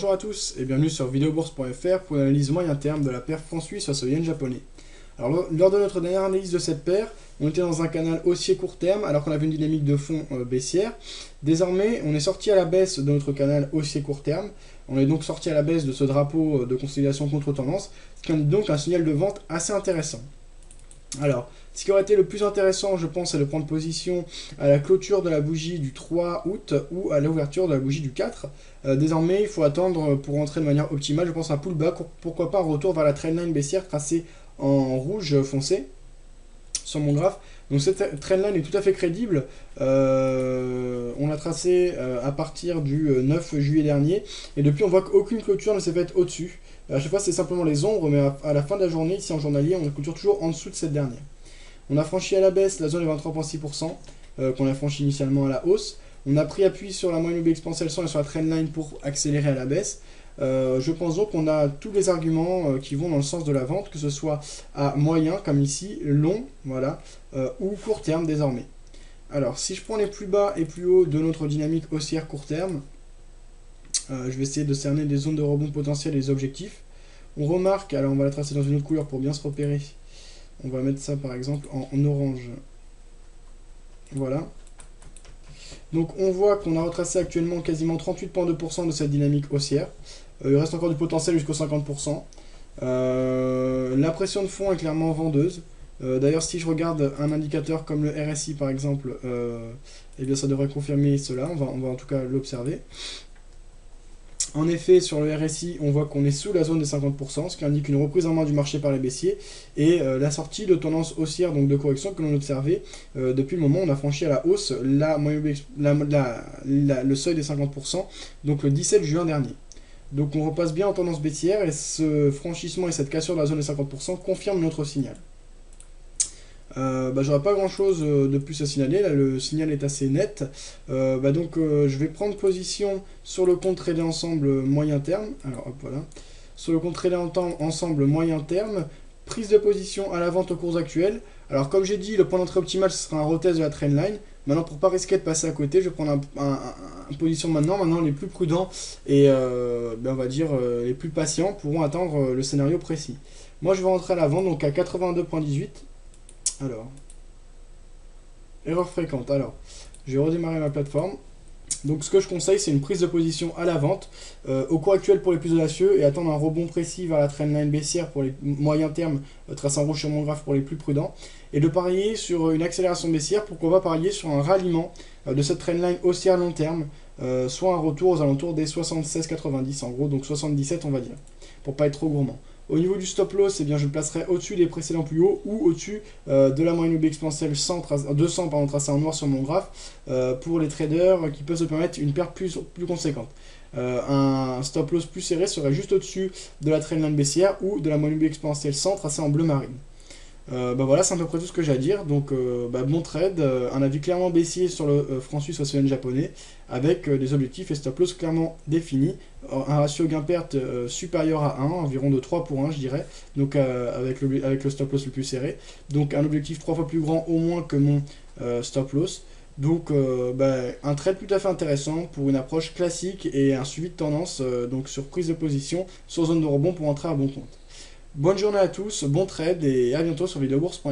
Bonjour à tous et bienvenue sur videobourse.fr pour l'analyse moyen terme de la paire franc-suisse face au yen japonais. Alors lors de notre dernière analyse de cette paire, on était dans un canal haussier court terme alors qu'on avait une dynamique de fond baissière. Désormais, on est sorti à la baisse de notre canal haussier court terme. On est donc sorti à la baisse de ce drapeau de consolidation contre tendance, ce qui indique donc un signal de vente assez intéressant. Alors, ce qui aurait été le plus intéressant, je pense, c'est de prendre position à la clôture de la bougie du 3 août ou à l'ouverture de la bougie du 4. Désormais, il faut attendre pour rentrer de manière optimale, je pense, un pullback, pourquoi pas un retour vers la trendline baissière tracée en rouge foncé sur mon graphe. Donc cette trendline est tout à fait crédible. On l'a tracée à partir du 9 juillet dernier. Et depuis, on voit qu'aucune clôture ne s'est faite au-dessus. À chaque fois, c'est simplement les ombres, mais à la fin de la journée, ici en journalier, on clôture toujours en dessous de cette dernière. On a franchi à la baisse la zone des 23,6% qu'on a franchi initialement à la hausse. On a pris appui sur la moyenne mobile exponentielle 100 et sur la trendline pour accélérer à la baisse. Je pense donc qu'on a tous les arguments qui vont dans le sens de la vente, que ce soit à moyen, comme ici, long, voilà, ou court terme désormais. Alors, si je prends les plus bas et plus hauts de notre dynamique haussière court terme, je vais essayer de cerner des zones de rebond potentielles et des objectifs. On remarque, alors on va la tracer dans une autre couleur pour bien se repérer. On va mettre ça par exemple en orange. Voilà. Donc on voit qu'on a retracé actuellement quasiment 38,2% de cette dynamique haussière. Il reste encore du potentiel jusqu'au 50%. La pression de fond est clairement vendeuse. D'ailleurs, si je regarde un indicateur comme le RSI par exemple, eh bien ça devrait confirmer cela. On va en tout cas l'observer. En effet, sur le RSI, on voit qu'on est sous la zone des 50%, ce qui indique une reprise en main du marché par les baissiers, et la sortie de tendance haussière, donc de correction que l'on observait depuis le moment où on a franchi à la hausse le seuil des 50%, donc le 17 juin dernier. Donc on repasse bien en tendance baissière, et ce franchissement et cette cassure de la zone des 50% confirment notre signal. J'aurais pas grand chose de plus à signaler, là le signal est assez net. Je vais prendre position sur le compte tradé ensemble moyen terme. Alors hop, voilà. Sur le compte tradé ensemble moyen terme, prise de position à la vente aux cours actuels. Alors comme j'ai dit, le point d'entrée optimal ce sera un retest de la trendline. Maintenant pour pas risquer de passer à côté, je vais prendre une position maintenant les plus prudents et on va dire les plus patients pourront attendre le scénario précis. Moi je vais rentrer à la vente donc à 82,18. Alors, erreur fréquente. Alors, je vais redémarrer ma plateforme. Donc, ce que je conseille, c'est une prise de position à la vente au cours actuel pour les plus audacieux et attendre un rebond précis vers la trendline baissière pour les moyens termes, trace en rouge sur mon graphe pour les plus prudents, et de parier sur une accélération baissière pour qu'on va parier sur un ralliement de cette trendline haussière long terme, soit un retour aux alentours des 76,90 en gros, donc 77 on va dire, pour pas être trop gourmand. Au niveau du stop loss, eh bien, je le placerai au-dessus des précédents plus hauts ou au-dessus de la moyenne mobile exponentielle 200 tracée en noir sur mon graphe pour les traders qui peuvent se permettre une perte plus conséquente. Un stop loss plus serré serait juste au-dessus de la trendline baissière ou de la moyenne mobile exponentielle 100 tracée en bleu marine. Voilà, c'est à peu près tout ce que j'ai à dire. Donc, bon trade, un avis clairement baissier sur le franc suisse face au yen japonais, avec des objectifs et stop loss clairement définis. Un ratio gain-perte supérieur à 1, environ de 3 pour 1, je dirais, donc avec le stop loss le plus serré. Donc, un objectif 3 fois plus grand au moins que mon stop loss. Donc, un trade tout à fait intéressant pour une approche classique et un suivi de tendance, donc sur prise de position, sur zone de rebond pour entrer à bon compte. Bonne journée à tous, bon trade et à bientôt sur videobourse.fr.